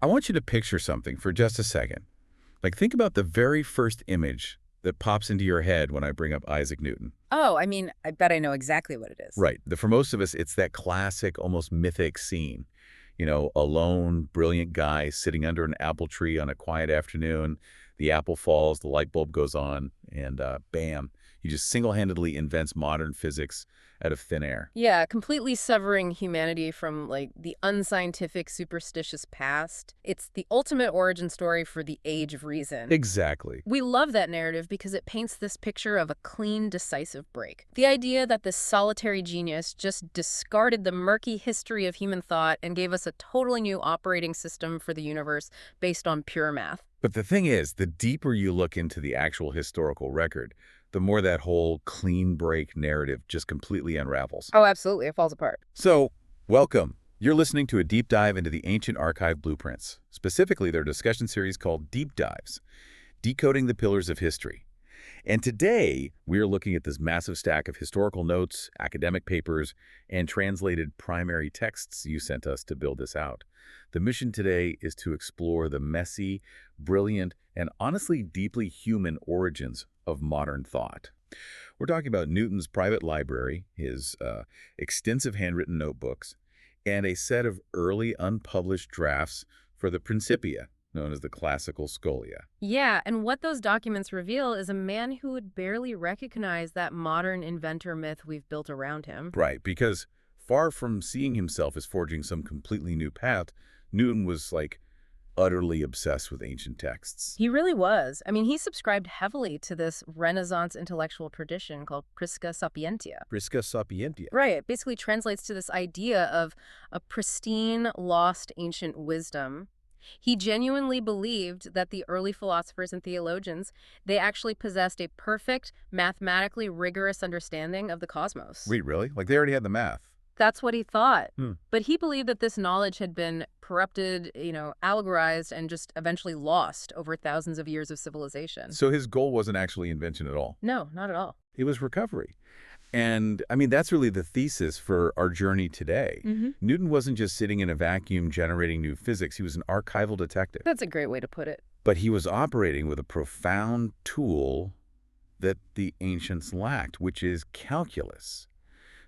I want you to picture something for just a second. Like, think about the very first image that pops into your head when I bring up Isaac Newton. Oh, I mean, I bet I know exactly what it is. Right. For most of us, it's that classic, almost mythic scene. A lone, brilliant guy sitting under an apple tree on a quiet afternoon. The apple falls, the light bulb goes on, and bam, he just single-handedly invents modern physics out of thin air. Yeah, completely severing humanity from, like, the unscientific, superstitious past. It's the ultimate origin story for the age of reason. Exactly. We love that narrative because it paints this picture of a clean, decisive break. The idea that this solitary genius just discarded the murky history of human thought and gave us a totally new operating system for the universe based on pure math. But the thing is, the deeper you look into the actual historical record, the more that whole clean break narrative just completely unravels. Oh, absolutely. It falls apart. So, welcome. You're listening to a deep dive into the ancient archive blueprints, specifically their discussion series called Deep Dives, Decoding the Pillars of History. And today, we're looking at this massive stack of historical notes, academic papers, and translated primary texts you sent us to build this out. The mission today is to explore the messy, brilliant, and honestly deeply human origins of modern thought. We're talking about Newton's private library, his extensive handwritten notebooks, and a set of early unpublished drafts for the Principia, known as the classical scholia. Yeah, and what those documents reveal is a man who would barely recognize that modern inventor myth we've built around him. Right, because far from seeing himself as forging some completely new path, Newton was, utterly obsessed with ancient texts. He really was. I mean, he subscribed heavily to this Renaissance intellectual tradition called Prisca Sapientia. Prisca Sapientia. Right. It basically translates to this idea of a pristine, lost ancient wisdom. He genuinely believed that the early philosophers and theologians, they actually possessed a perfect, mathematically rigorous understanding of the cosmos. Wait, really? Like, they already had the math. That's what he thought. Hmm. But he believed that this knowledge had been corrupted, allegorized, and just eventually lost over thousands of years of civilization. So his goal wasn't actually invention at all. No, not at all. It was recovery. And, I mean, that's really the thesis for our journey today. Newton wasn't just sitting in a vacuum generating new physics. He was an archival detective. That's a great way to put it. But he was operating with a profound tool that the ancients lacked, which is calculus.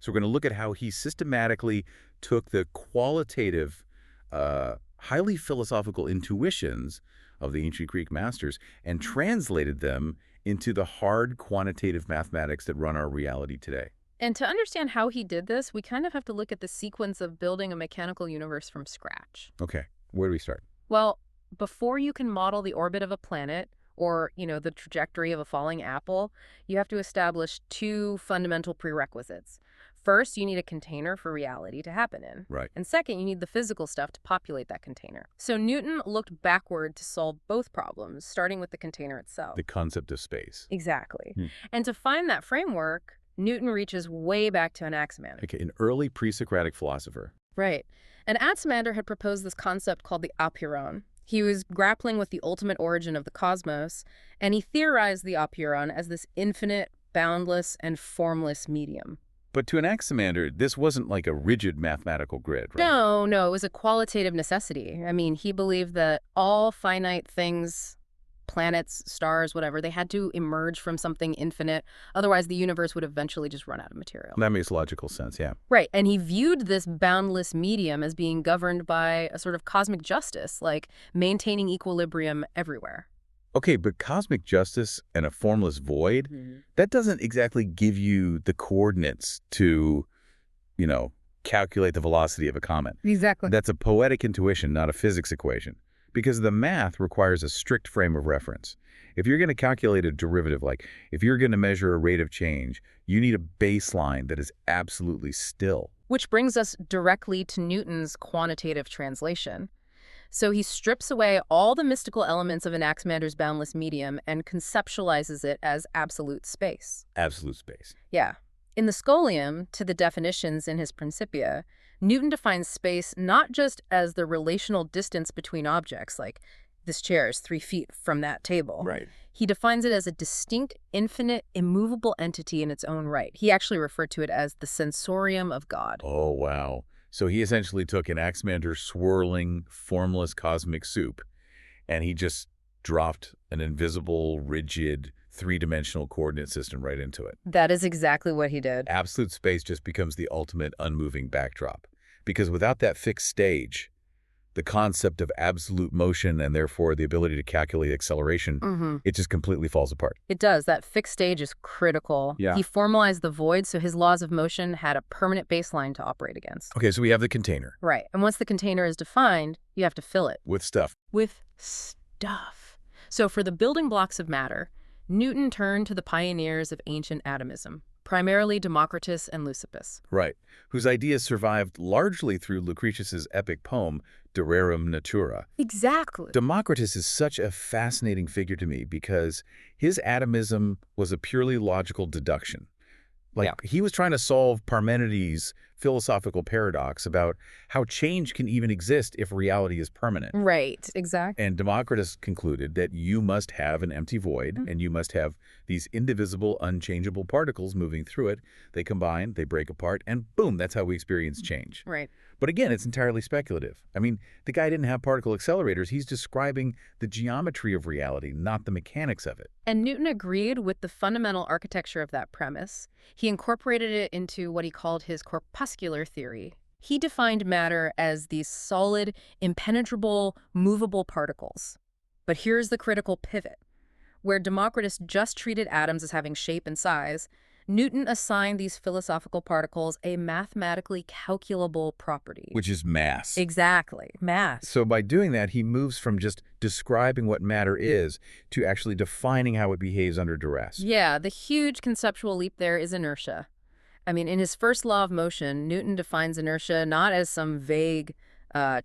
So we're going to look at how he systematically took the qualitative, highly philosophical intuitions of the ancient Greek masters and translated them into the hard quantitative mathematics that run our reality today. And to understand how he did this, we kind of have to look at the sequence of building a mechanical universe from scratch. Okay, where do we start? Well, before you can model the orbit of a planet or, the trajectory of a falling apple, you have to establish two fundamental prerequisites. First, you need a container for reality to happen in. Right. And second, you need the physical stuff to populate that container. So Newton looked backward to solve both problems, starting with the container itself. The concept of space. Exactly. And to find that framework, Newton reaches way back to Anaximander. Okay, an early pre-Socratic philosopher. Right. And Anaximander had proposed this concept called the apeiron. He was grappling with the ultimate origin of the cosmos, and he theorized the apeiron as this infinite, boundless, and formless medium. But to Anaximander, this wasn't like a rigid mathematical grid, right? No, it was a qualitative necessity. I mean, he believed that all finite things, planets, stars, whatever, they had to emerge from something infinite. Otherwise, the universe would eventually just run out of material. That makes logical sense, yeah. Right, and he viewed this boundless medium as being governed by a sort of cosmic justice, like maintaining equilibrium everywhere. Okay, but cosmic justice and a formless void, that doesn't exactly give you the coordinates to, calculate the velocity of a comet. Exactly. That's a poetic intuition, not a physics equation, because the math requires a strict frame of reference. If you're going to calculate a derivative, like if you're going to measure a rate of change, you need a baseline that is absolutely still. Which brings us directly to Newton's quantitative translation. So he strips away all the mystical elements of Anaximander's boundless medium and conceptualizes it as absolute space. Absolute space. Yeah. In the Scholium, to the definitions in his Principia, Newton defines space not just as the relational distance between objects, like this chair is 3 feet from that table. Right. He defines it as a distinct, infinite, immovable entity in its own right. He actually referred to it as the sensorium of God. Oh, wow. So he essentially took Anaximander's swirling, formless cosmic soup, and he just dropped an invisible, rigid, three-dimensional coordinate system right into it. That is exactly what he did. Absolute space just becomes the ultimate unmoving backdrop. Because without that fixed stage, the concept of absolute motion and therefore the ability to calculate acceleration, it just completely falls apart. It does. That fixed stage is critical. Yeah. He formalized the void, so his laws of motion had a permanent baseline to operate against. Okay, so we have the container. Right. And once the container is defined, you have to fill it. With stuff. With stuff. So for the building blocks of matter, Newton turned to the pioneers of ancient atomism, primarily Democritus and Leucippus. Right. Whose ideas survived largely through Lucretius's epic poem, De Rerum Natura. Exactly. Democritus is such a fascinating figure to me because his atomism was a purely logical deduction. He was trying to solve Parmenides' philosophical paradox about how change can even exist if reality is permanent. Right, exactly. And Democritus concluded that you must have an empty void, and you must have these indivisible, unchangeable particles moving through it. They combine, they break apart, and boom, that's how we experience change. Right. But again, it's entirely speculative. I mean, the guy didn't have particle accelerators. He's describing the geometry of reality, not the mechanics of it. And Newton agreed with the fundamental architecture of that premise. He incorporated it into what he called his corpuscular theory. He defined matter as these solid, impenetrable, movable particles. But here's the critical pivot. Where Democritus just treated atoms as having shape and size, Newton assigned these philosophical particles a mathematically calculable property. Which is mass. Exactly, mass. So by doing that, he moves from just describing what matter is to actually defining how it behaves under duress. Yeah, the huge conceptual leap there is inertia. I mean, in his first law of motion, Newton defines inertia not as some vague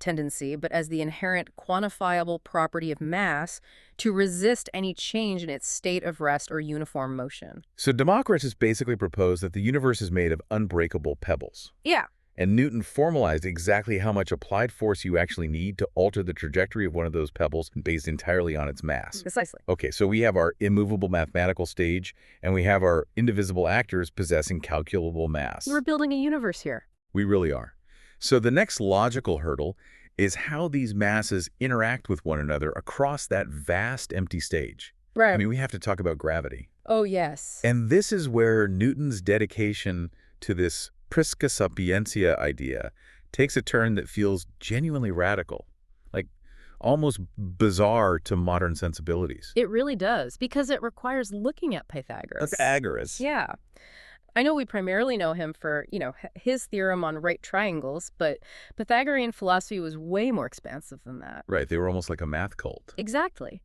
tendency, but as the inherent quantifiable property of mass to resist any change in its state of rest or uniform motion. So Democritus basically proposed that the universe is made of unbreakable pebbles. Yeah. And Newton formalized exactly how much applied force you actually need to alter the trajectory of one of those pebbles based entirely on its mass. Precisely. Okay, so we have our immovable mathematical stage, and we have our indivisible actors possessing calculable mass. We're building a universe here. We really are. So the next logical hurdle is how these masses interact with one another across that vast empty stage. Right. I mean, we have to talk about gravity. Oh, yes. And this is where Newton's dedication to this prisca sapientia idea takes a turn that feels genuinely radical, like almost bizarre to modern sensibilities. It really does, because it requires looking at Pythagoras. Pythagoras. Yeah. I know we primarily know him for, his theorem on right triangles, but Pythagorean philosophy was way more expansive than that. Right, they were almost like a math cult. Exactly.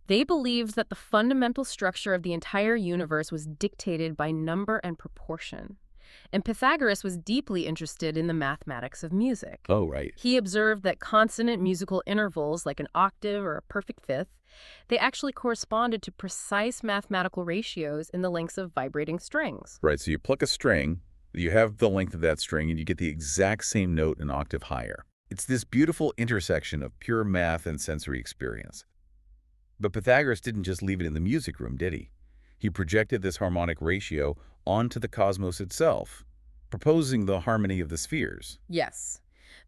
They believed that the fundamental structure of the entire universe was dictated by number and proportion. And Pythagoras was deeply interested in the mathematics of music. Oh, right. He observed that consonant musical intervals, like an octave or a perfect fifth, they actually corresponded to precise mathematical ratios in the lengths of vibrating strings. Right, so you pluck a string, you have the length of that string, and you get the exact same note an octave higher. It's this beautiful intersection of pure math and sensory experience. But Pythagoras didn't just leave it in the music room, did he? He projected this harmonic ratio onto the cosmos itself, proposing the harmony of the spheres. Yes.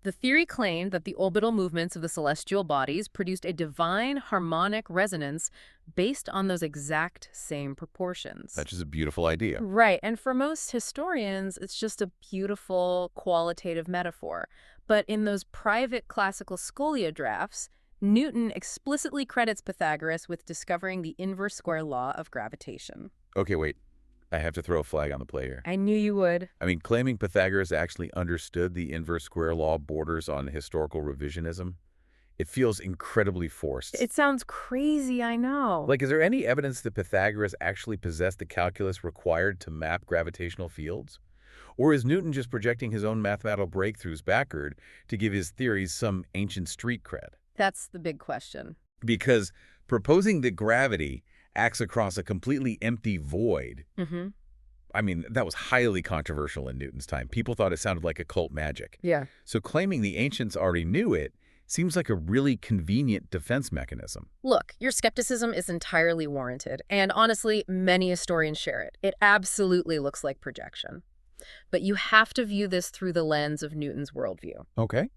The theory claimed that the orbital movements of the celestial bodies produced a divine harmonic resonance based on those exact same proportions. That's just a beautiful idea. Right, and for most historians, it's just a beautiful qualitative metaphor. But in those private classical scholia drafts, Newton explicitly credits Pythagoras with discovering the inverse square law of gravitation. Okay, wait. I have to throw a flag on the play here. I knew you would. I mean, claiming Pythagoras actually understood the inverse square law borders on historical revisionism. It feels incredibly forced. It sounds crazy, I know. Like, is there any evidence that Pythagoras actually possessed the calculus required to map gravitational fields? Or is Newton just projecting his own mathematical breakthroughs backward to give his theories some ancient street cred? That's the big question. Because proposing that gravity acts across a completely empty void, I mean, that was highly controversial in Newton's time. People thought it sounded like occult magic. Yeah. So claiming the ancients already knew it seems like a really convenient defense mechanism. Look, your skepticism is entirely warranted, and honestly, many historians share it. It absolutely looks like projection. But you have to view this through the lens of Newton's worldview. Okay.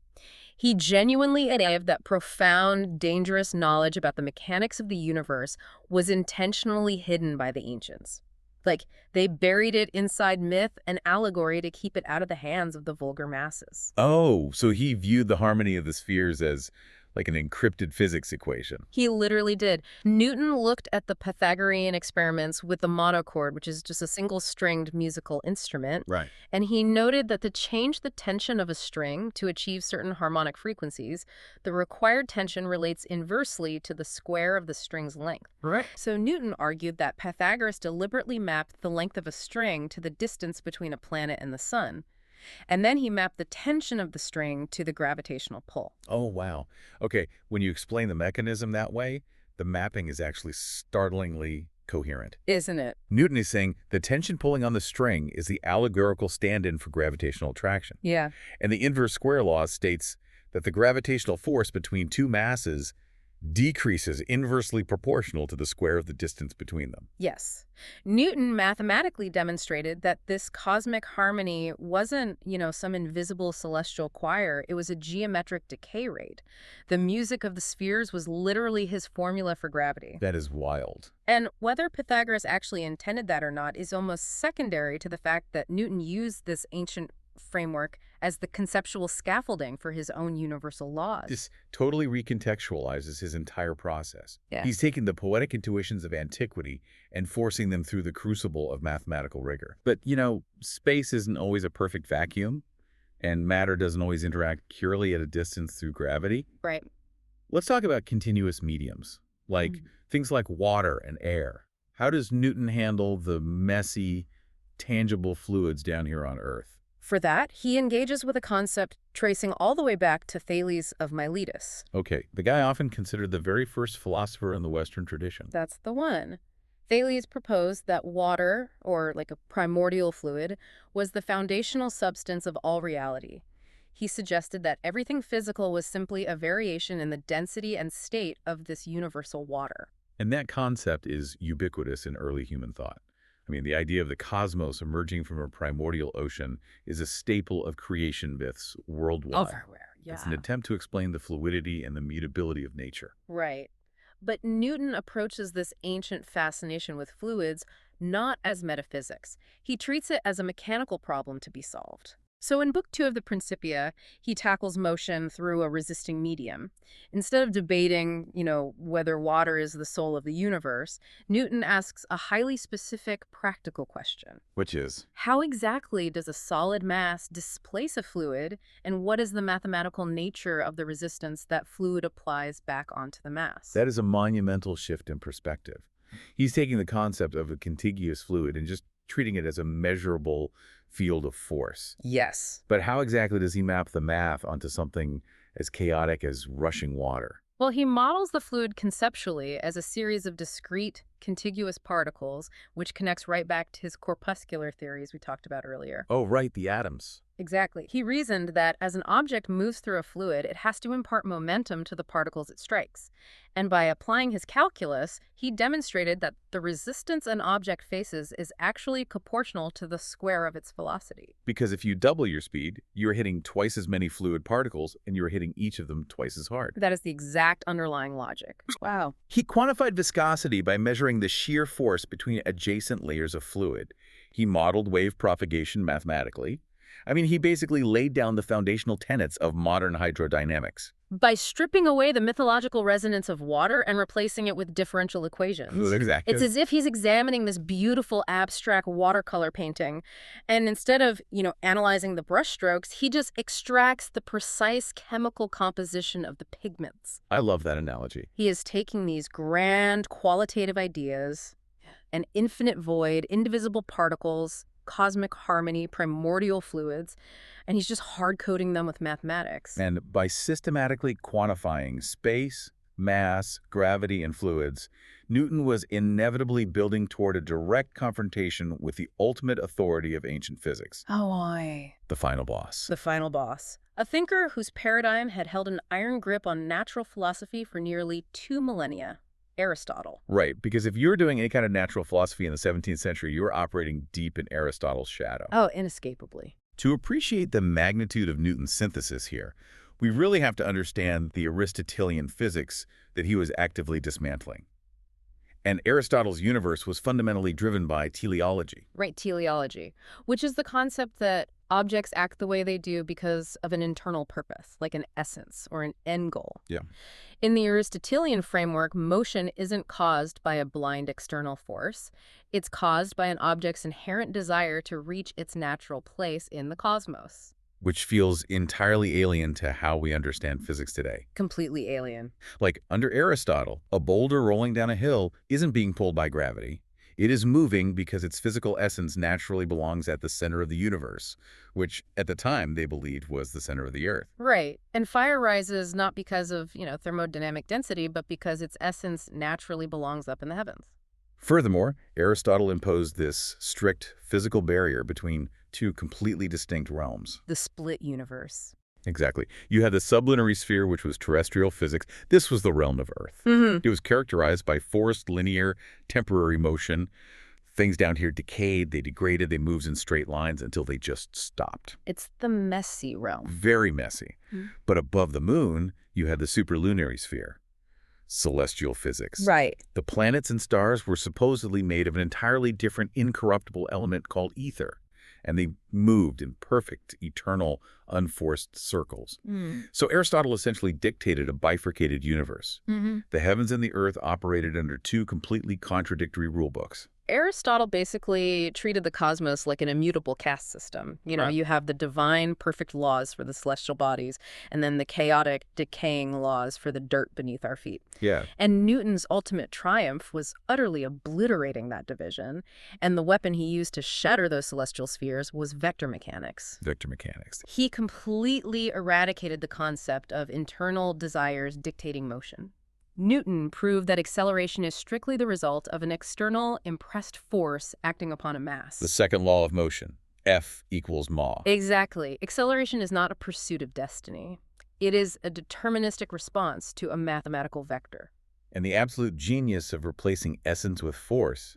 He genuinely believed that profound, dangerous knowledge about the mechanics of the universe was intentionally hidden by the ancients. Like, they buried it inside myth and allegory to keep it out of the hands of the vulgar masses. Oh, so he viewed the harmony of the spheres as like an encrypted physics equation. He literally did. Newton looked at the Pythagorean experiments with the monochord, which is just a single-stringed musical instrument, Right. and he noted that to change the tension of a string to achieve certain harmonic frequencies, the required tension relates inversely to the square of the string's length. Right. So Newton argued that Pythagoras deliberately mapped the length of a string to the distance between a planet and the sun. And then he mapped the tension of the string to the gravitational pull. Oh, wow. Okay, when you explain the mechanism that way, the mapping is actually startlingly coherent. Isn't it? Newton is saying the tension pulling on the string is the allegorical stand-in for gravitational attraction. Yeah. And the inverse square law states that the gravitational force between two masses decreases inversely proportional to the square of the distance between them. Yes. Newton mathematically demonstrated that this cosmic harmony wasn't, some invisible celestial choir. It was a geometric decay rate. The music of the spheres was literally his formula for gravity. That is wild. And whether Pythagoras actually intended that or not is almost secondary to the fact that Newton used this ancient framework as the conceptual scaffolding for his own universal laws. This totally recontextualizes his entire process. Yeah. He's taking the poetic intuitions of antiquity and forcing them through the crucible of mathematical rigor. But, space isn't always a perfect vacuum, and matter doesn't always interact purely at a distance through gravity. Right. Let's talk about continuous mediums, like things like water and air. How does Newton handle the messy, tangible fluids down here on Earth? For that, he engages with a concept tracing all the way back to Thales of Miletus. Okay, the guy often considered the very first philosopher in the Western tradition. That's the one. Thales proposed that water, or like a primordial fluid, was the foundational substance of all reality. He suggested that everything physical was simply a variation in the density and state of this universal water. And that concept is ubiquitous in early human thought. I mean, the idea of the cosmos emerging from a primordial ocean is a staple of creation myths worldwide. Everywhere, yeah. It's an attempt to explain the fluidity and the mutability of nature. Right. But Newton approaches this ancient fascination with fluids not as metaphysics. He treats it as a mechanical problem to be solved. So in Book 2 of the Principia, he tackles motion through a resisting medium. Instead of debating, whether water is the soul of the universe, Newton asks a highly specific practical question. Which is? How exactly does a solid mass displace a fluid, and what is the mathematical nature of the resistance that fluid applies back onto the mass? That is a monumental shift in perspective. He's taking the concept of a contiguous fluid and just treating it as a measurable field of force. Yes. But how exactly does he map the math onto something as chaotic as rushing water? Well, he models the fluid conceptually as a series of discrete, contiguous particles, which connects right back to his corpuscular theories we talked about earlier. Oh, right, the atoms. Exactly. He reasoned that as an object moves through a fluid, it has to impart momentum to the particles it strikes. And by applying his calculus, he demonstrated that the resistance an object faces is actually proportional to the square of its velocity. Because if you double your speed, you're hitting twice as many fluid particles, and you're hitting each of them twice as hard. That is the exact underlying logic. Wow. He quantified viscosity by measuring the shear force between adjacent layers of fluid. He modeled wave propagation mathematically. I mean, he basically laid down the foundational tenets of modern hydrodynamics. By stripping away the mythological resonance of water and replacing it with differential equations. Exactly. It's as if he's examining this beautiful abstract watercolor painting. And instead of, analyzing the brushstrokes, he just extracts the precise chemical composition of the pigments. I love that analogy. He is taking these grand qualitative ideas, an infinite void, indivisible particles, cosmic harmony, primordial fluids, and he's just hard-coding them with mathematics. And by systematically quantifying space, mass, gravity, and fluids, Newton was inevitably building toward a direct confrontation with the ultimate authority of ancient physics. Oh, aye. The final boss. The final boss. A thinker whose paradigm had held an iron grip on natural philosophy for nearly 2 millennia. Aristotle. Right, because if you were doing any kind of natural philosophy in the 17th century, you were operating deep in Aristotle's shadow. Oh, inescapably. To appreciate the magnitude of Newton's synthesis here, we really have to understand the Aristotelian physics that he was actively dismantling. And Aristotle's universe was fundamentally driven by teleology. Right, teleology, which is the concept that objects act the way they do because of an internal purpose, like an essence or an end goal. Yeah. In the Aristotelian framework, motion isn't caused by a blind external force. It's caused by an object's inherent desire to reach its natural place in the cosmos. Which feels entirely alien to how we understand physics today. Completely alien. Like, under Aristotle, a boulder rolling down a hill isn't being pulled by gravity. It is moving because its physical essence naturally belongs at the center of the universe, which, at the time, they believed was the center of the Earth. Right. And fire rises not because of, thermodynamic density, but because its essence naturally belongs up in the heavens. Furthermore, Aristotle imposed this strict physical barrier between two completely distinct realms. The split universe. Exactly. You had the sublunary sphere, which was terrestrial physics. This was the realm of Earth. It was characterized by forced, linear, temporary motion. Things down here decayed, they degraded, they moved in straight lines until they just stopped. It's the messy realm. Very messy. But above the moon, you had the superlunary sphere. Celestial physics. Right. The planets and stars were supposedly made of an entirely different incorruptible element called ether, and they moved in perfect, eternal, unforced circles. So Aristotle essentially dictated a bifurcated universe. The heavens and the earth operated under two completely contradictory rulebooks. Aristotle basically treated the cosmos like an immutable caste system. Right. You have the divine, perfect laws for the celestial bodies, and then the chaotic, decaying laws for the dirt beneath our feet. Yeah. And Newton's ultimate triumph was utterly obliterating that division, and the weapon he used to shatter those celestial spheres was vector mechanics. Vector mechanics. He completely eradicated the concept of internal desires dictating motion. Newton proved that acceleration is strictly the result of an external, impressed force acting upon a mass. The second law of motion, F equals ma. Exactly. Acceleration is not a pursuit of destiny. It is a deterministic response to a mathematical vector. And the absolute genius of replacing essence with force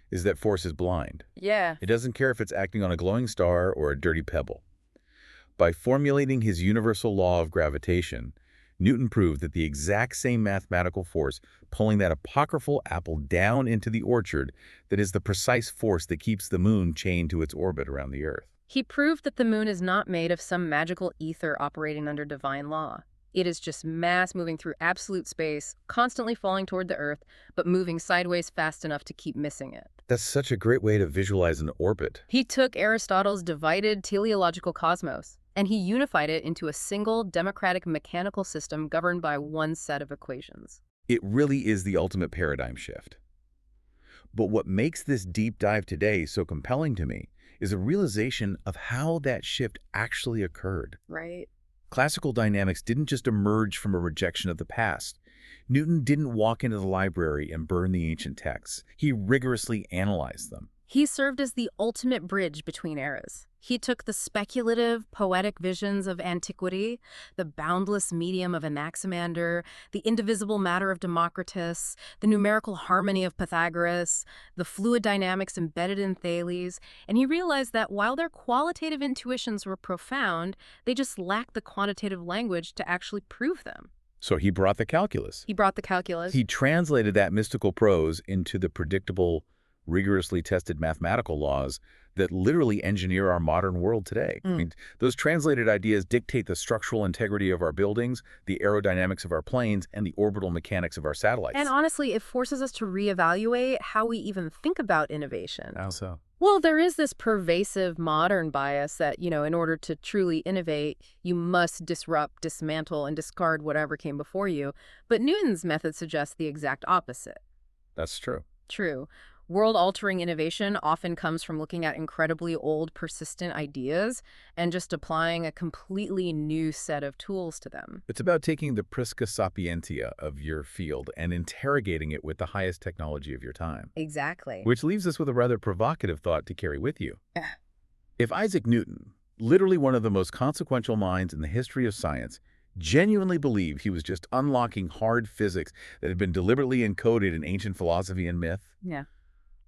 is that force is blind. Yeah. It doesn't care if it's acting on a glowing star or a dirty pebble. By formulating his universal law of gravitation, Newton proved that the exact same mathematical force pulling that apocryphal apple down into the orchard that is the precise force that keeps the moon chained to its orbit around the Earth. He proved that the moon is not made of some magical ether operating under divine law. It is just mass moving through absolute space, constantly falling toward the Earth, but moving sideways fast enough to keep missing it. That's such a great way to visualize an orbit. He took Aristotle's divided teleological cosmos, and he unified it into a single democratic mechanical system governed by one set of equations. It really is the ultimate paradigm shift. But what makes this deep dive today so compelling to me is a realization of how that shift actually occurred. Right. Classical dynamics didn't just emerge from a rejection of the past. Newton didn't walk into the library and burn the ancient texts. He rigorously analyzed them. He served as the ultimate bridge between eras. He took the speculative, poetic visions of antiquity, the boundless medium of Anaximander, the indivisible matter of Democritus, the numerical harmony of Pythagoras, the fluid dynamics embedded in Thales, and he realized that while their qualitative intuitions were profound, they just lacked the quantitative language to actually prove them. So he brought the calculus. He brought the calculus. He translated that mystical prose into the predictable, rigorously tested mathematical laws that literally engineer our modern world today. I mean, those translated ideas dictate the structural integrity of our buildings, the aerodynamics of our planes, and the orbital mechanics of our satellites. And honestly, it forces us to reevaluate how we even think about innovation. How so? Well, there is this pervasive modern bias that, in order to truly innovate, you must disrupt, dismantle, and discard whatever came before you. But Newton's method suggests the exact opposite. That's true. True. World-altering innovation often comes from looking at incredibly old, persistent ideas and just applying a completely new set of tools to them. It's about taking the Prisca Sapientia of your field and interrogating it with the highest technology of your time. Exactly. Which leaves us with a rather provocative thought to carry with you. Yeah. If Isaac Newton, literally one of the most consequential minds in the history of science, genuinely believe he was just unlocking hard physics that had been deliberately encoded in ancient philosophy and myth? Yeah.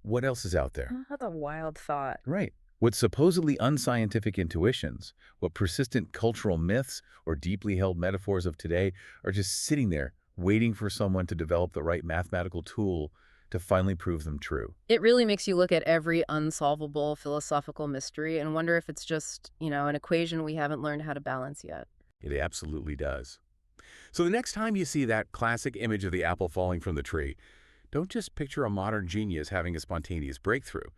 What else is out there? That's a wild thought. Right. What supposedly unscientific intuitions, what persistent cultural myths or deeply held metaphors of today are just sitting there waiting for someone to develop the right mathematical tool to finally prove them true. It really makes you look at every unsolvable philosophical mystery and wonder if it's just, an equation we haven't learned how to balance yet. It absolutely does. So the next time you see that classic image of the apple falling from the tree, don't just picture a modern genius having a spontaneous breakthrough.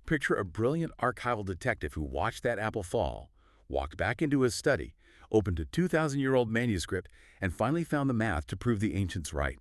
Picture a brilliant archival detective who watched that apple fall, walked back into his study, opened a 2,000-year-old manuscript, and finally found the math to prove the ancients right.